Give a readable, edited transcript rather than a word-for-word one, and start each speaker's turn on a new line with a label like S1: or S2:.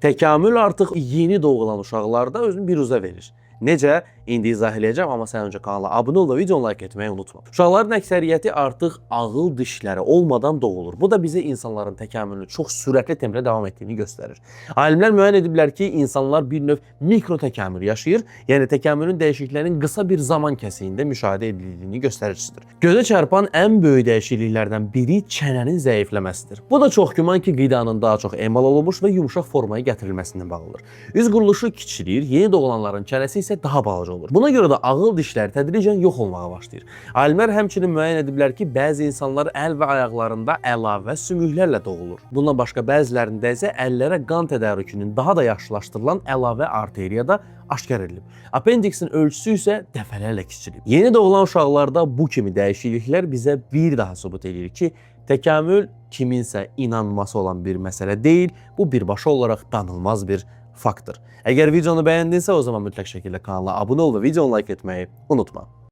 S1: Təkamül artıq yeni doğulan uşaqlarda özünü biruzə verir. Necə? İndi izah edəcəm, amma sən öncə kanala abunə ol və videonu like etməyi unutma. Uşaqların əksəriyyəti artıq ağıl dişləri olmadan doğulur. Bu da bizə insanların təkamülünün çox sürətli templə davam etdiyini göstərir. Alimlər müəyyən ediblər ki, insanlar bir növ mikro təkamül yaşayır, yəni təkamülün dəyişikliklərinin qısa bir zaman kəsiyində müşahidə edildiyini göstəricisidir. Gözə çarpan ən böyük dəyişikliklərdən biri çənənin zəifləməsidir. Bu da çox güman ki, qidanın daha çox emal olunmuş və yumşaq formaya gətirilməsindən bağlıdır. Üz quruluşu kiçilir, yeni doğulanların çənəsi isə daha balaca olur. Buna görə də ağıl dişləri tədricən yox olmağa başlayır. Alimlər həmçinin müəyyən ediblər ki, bəzi insanlar əl və ayaqlarında əlavə sümüklərlə doğulur. Bundan başqa bəzilərində isə əllərə qan tədarükünün daha da yaxşılaşdırılan əlavə arteriya da aşkar edilib. Apendiksin ölçüsü isə dəfələrlə kiçilib. Yeni doğulan uşaqlarda bu kimi dəyişikliklər bizə bir daha sübut edir ki, təkamül kiminsə inanması olan bir məsələ deyil, bu birbaşa olaraq danılmaz bir faktdır. Əgər videonu bəyəndinsə, o zaman mütləq şəkildə kanala abunə ol və videonu like etməyi unutma.